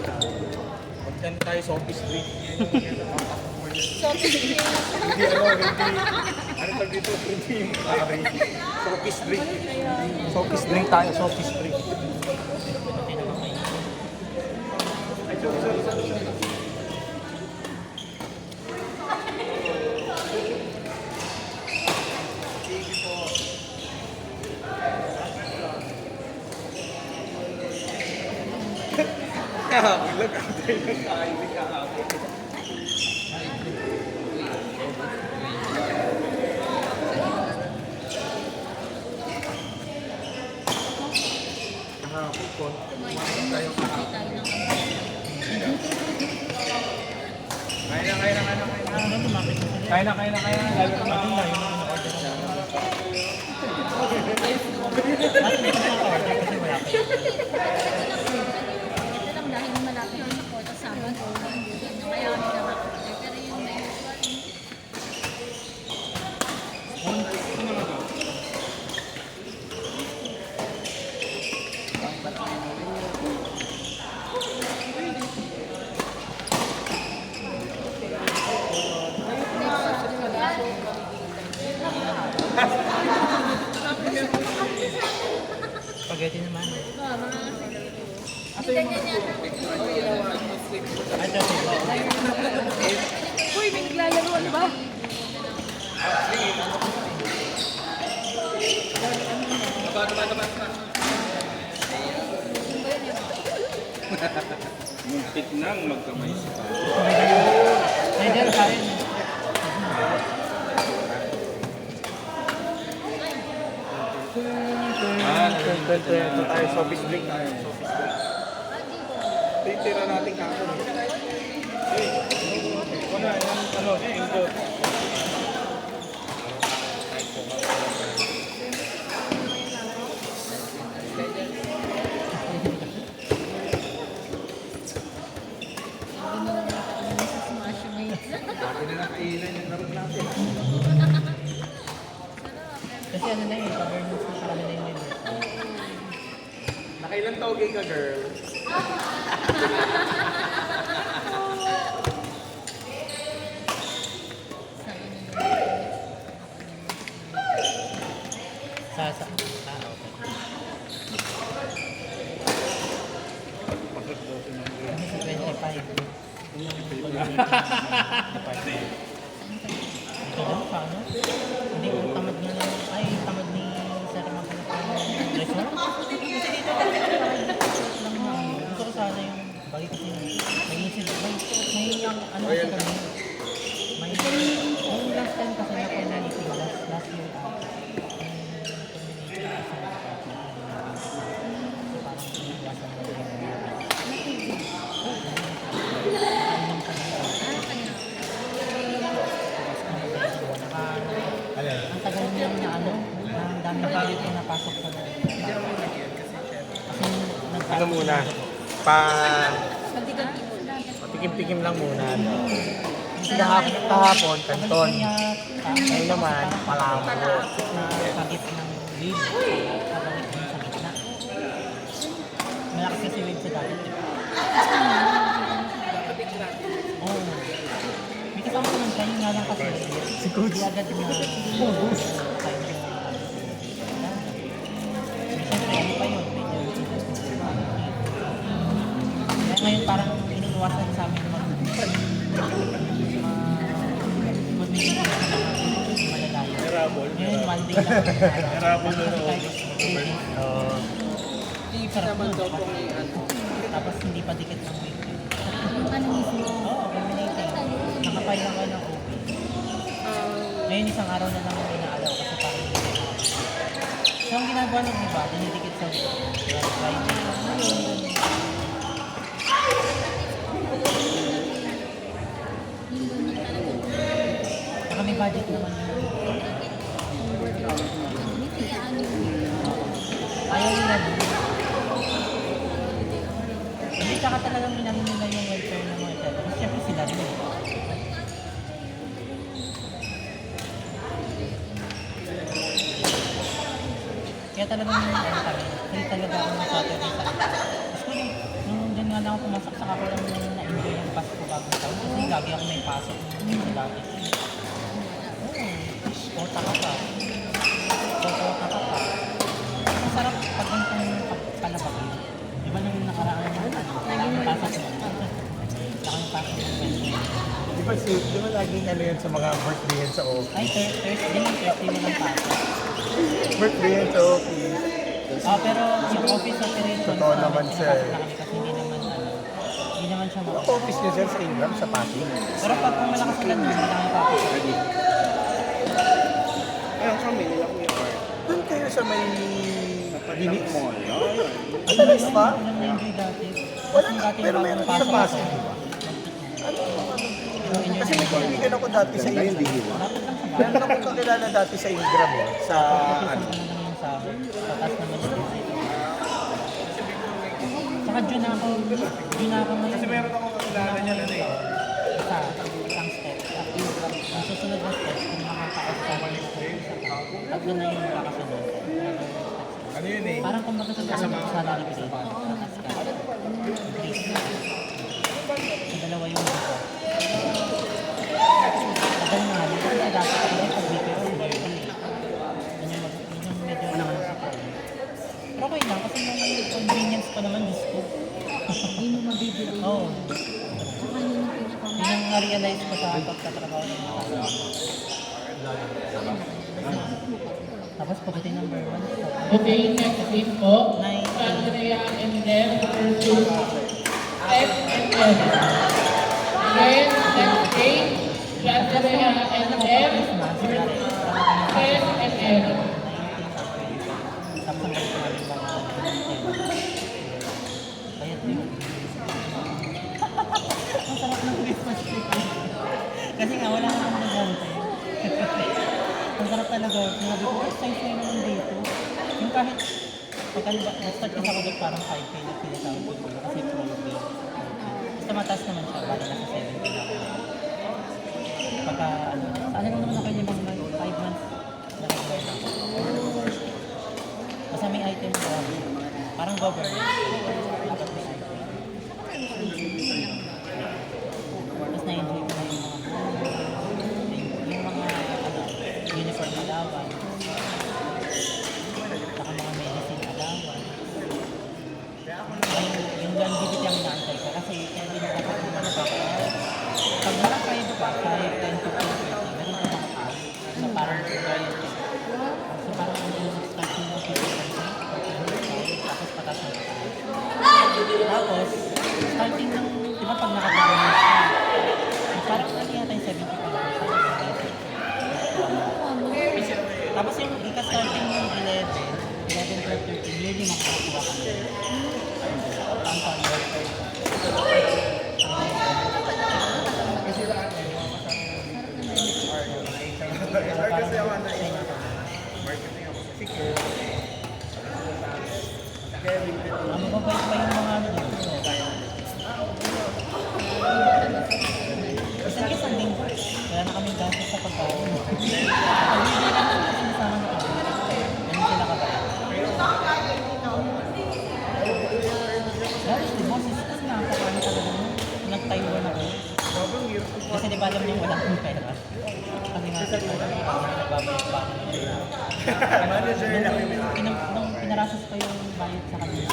Magkano tayo sa office drink? Sophie. Hindi ano tag dito? Hindi yung pare. Sa office drink. Sa office drink tayo, sa office drink. Ay, sorry. Kahapon lang ang tayo ng kain ni kahapon. Kahapon po. Tayo kahapon. Kaya na. Lalo na natin na. Ito lang dahil malapit na sa Port Sama. Kaya kami nakakapagay. Pero yung na Spaghetti naman. Hindi ganyan yata. Ay, ito. Uy, may naglalaroan ba? Muntik nang magkamay sa tao. Ay, dyan, kain. Ito tayo sa office drink tayo. Titira natin kahapon. Ano, ito. Dati na nakailan yung laro natin. Kasi ano na yun, cover mo sa kanila yung nila. Nakailan tawagay ka, girl? Okay. Pasok daw si Mang Girl. Kasi 25. Ito daw, paano? Hindi ko tamad na lang. Ay, tamad ni Sir Maghanap ng restaurant. Kasi dito lang na gusto ko sana yung balik kasi may ano kasi kami. May yung last time kasi na penalty last year. Ang tagal niya na ano, ang dami na galit na napasok sa kasi Ano muna? Patikim-tikim lang muna. Kahapon, kanton. Ngayon naman, palamo. na sagip ng lead. Kabalik ng sa gitna. Malakas kasi lead sa dati. Oo. May kasama naman kayo nga lang kasi. Si Coach. Hindi agad na kayo na siyempre, ano pa yun? Kaya ngayon parang iniiwasan sa amin naman. Erabol. Ngayon, one day lang. Erabol na ako. Sarap naman daw po ngayon. Tapos hindi pa dikit ng weight. Ano mismo? Oo, eliminating. Nakapile lang kayo ng OP. Ngayon isang araw na lang ang inaalaw kasi parang hindi na. So ang ginagawa ng iba, dinidikit sa Friday. Saka may budget naman yun. Ayaw nila din. Hindi, saka talagang minamin nila yung welfare ng mga ito. Kasi syempre sila rin. Kaya talagang ano kami, free talaga ako ng Saturday sa gusto ko nung dyan nga na ako pumasok, saka ko lang na-enjoy yung Pasko bagong taon. Kasi lagi ako may pasok ng dati. Oo, kota ka pa. Kota ka pa. Masarap pag ganitong palabag yun. Di ba nung nakaraan ng pasok mo? Saka yung pasok ng friends mo. Di ba laging ano yun sa mga birthday yan sa office? Ay, Thursday mo ng pasok. Birthday yan sa office. Pero yung office operations Totoo naman siya eh. kasi hindi naman siya Ang office niyo sir sa Ingram, sa Pasig. Pero pag kung malakas ulan, hindi lang ipapasok. Ayun kami, nila Kuya Art. Doon kayo sa may Phoenix Mall. Ang talis pa? Wala na enjoy dati. Wala na, pero meron sa Pasig, di ba? Kasi may kaibigan ako dati sa Ingram. Meron akong kakilala dati sa Ingram eh. Sa ano. Sa taas naman yung saka dyan ako ngayon. Kasi meron akong kakilala niya na eh. Isang step. Ang susunod na step, kung makakaasama yung tatlo na yung kakasunod. Ano yun eh? Parang kung magkasunod sa salary grade. Tatas ka. Grade. Sa dalawa yung dito. Tagal nga. Kasi dati ka rin pag weekend o birthday. Yun yung medyo nanganap ako. Pero okay lang kasi yung convenience pa naman disco. Hindi mo mabibili. Oo. Saka yun yung pinaka- Yun ang na-realize ko sa pagtatrabaho ng mga tao. Tapos pagdating number 1. Okay, next is po, Andrea and then versus F and M. Again, next date, Andrea and M, S and M. Tapos ang balik namin mga bayad ko yun. Ang sarap ng Christmas tree. Kasi nga wala naman nagantay. Ang sarap talaga. Sinabi ko, size na naman dito. Yung kahit pagka na-start kasi ako doon parang 5K na pinatawag ko kasi pro game. Basta mataas naman siya, bali nasa 70 na ako. Pagka ano lang naman ako yung 5 months na regular na ako. Basta may item ko, parang government. Dapat may item. Tapos na-enjoy ko na yung mga uniform allowance, saka mga medicine allowance. Yung longevity ang inaantay ko kasi hindi na dapat naman napapalala. Pag nakakayo ka, kahit 10 to 15, meron ka mga cash na parang royalty. So parang yung start mo ng 50%, tapos patas ng cash. Tapos, starting ng, di ba pag nakapag-balance ka, parang ano yata yung 70 pa lang. Tapos yung ika-starting ng 11, 12, 13, yearly makakakuha ka na. Ang pag kasi ako na ang mababait pa yung mga ano doon. Isang linggo. Wala na kaming gastos sa pagkain. Pag-ibig lang kasi nasama na kami. Ganun sila kabait. Dahil si boses kasi nakakakami talaga mo. Nag-Taiwan ako. Kasi di ba alam niyo wala akong pera. Kasi nga sa Taiwan, nagbabayad pa ako. Nung pinarasas ko yung bayad sa kanila.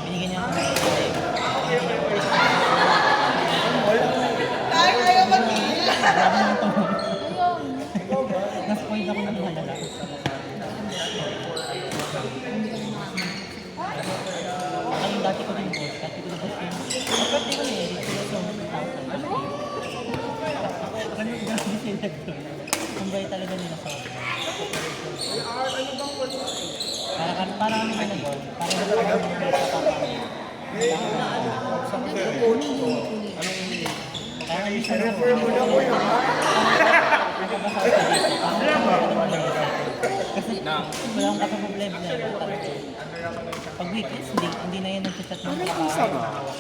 Binigyan niya ako ng grabe naman ito. Na-spoiled ako ng halala. Ang dati ko din boss, dati ko din boss yung birthday ko na eh, dito sa 1,000. Ano grabe sila doon? Ang bayad talaga nila sa akin. Para kami na doon, para kami may papapamay. Kaya kami siya na po yung kasi wala akong kakaproblema na talaga. Pag weekends, hindi na yan nag-chat ng trabaho.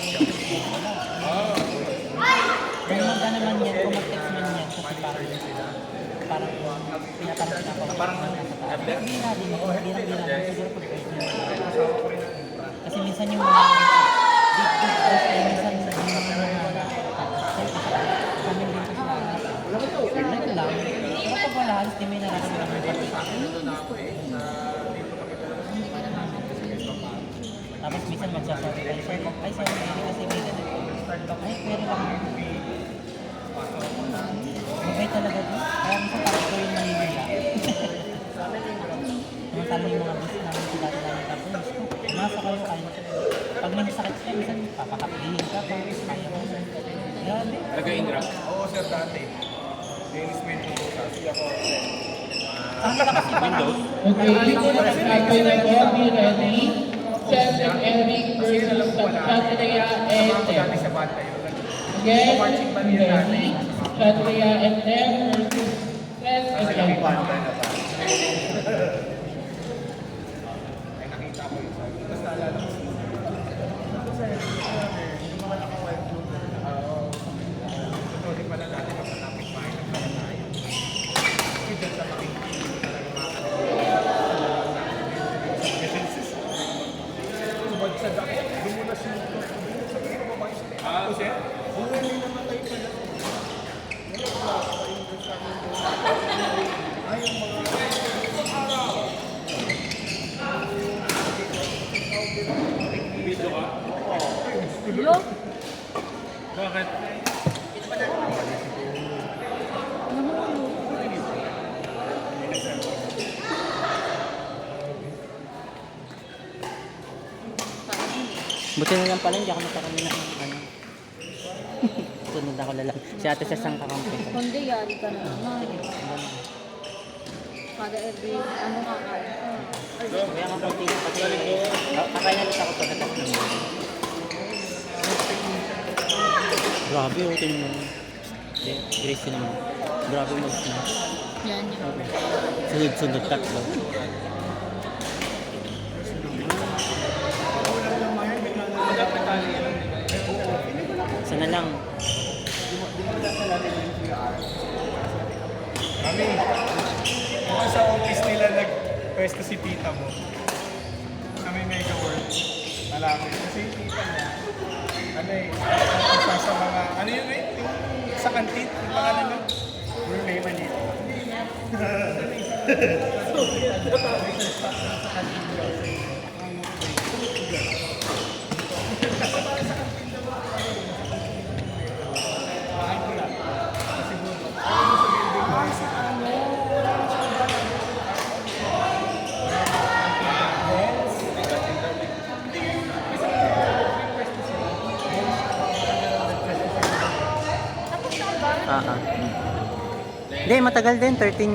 Kung magka naman yan, kung mag-text man yan, kasi parang pinapawag na sa taas. Pero bira din, birang-bira lang. minsan yung mga big boss ay minsan yung mga kami din kasi like lang. Pero pag wala, halos di may nararamdaman pa. Tapos minsan magsasabi kayo, sir, ay sorry, kasi may ganito. Ay, pero lang. Mabay talaga to. Kaya minsan parang ito yung nanginila. Samantala yung mga boss namin sa dati namin tapos, nasa kayo kayo. Pag may sakit siya, minsan papakapilihin ka pa. Kaya mo. Grabe. Indra? Oo, sir, dati. Dennis Mendoza po kasi ako. Ang lakas iba Windows. Okay, be ready. Seth and Eric versus Chatria and Dem. Sa bata yun. Again, ready. Chatria and Dem versus Seth and Eric. Ay, nakita ko yun. Tapos naalala ko. Totoo din pala natin kapatapit bahay ng pala tayo. Kasi dyan sa makikita talaga mga subad sa dako, dumulas yung sabi ko ba siya? Ako siya? Oo, may namatay pala. Ay, yung mga video ka? Yo, Bakit? Buti na lang pala, hindi ako nagkaroon ng ano. Sunod ako lalang. Si ate sa isang kakampi. kundi yari ka na naman. Kada every, ano nga kaya. Kaya nga konti na kasi kakain na ako pagkatapos ng mga. Grabe, oh, tingnan mo. Hindi, Grace naman. Grabe mag-snatch. Yan yun. Sunod-sunod tatlo. Sana lang. Mami, kung sa office nila nag-pwesto si tita mo, sa may Mega World, malapit. Kasi yung tita niya, ano eh, isa sa mga, ano yun eh, yung sa kantin, yung pangalan nun, Gourmet Manila. Hindi, matagal din. 13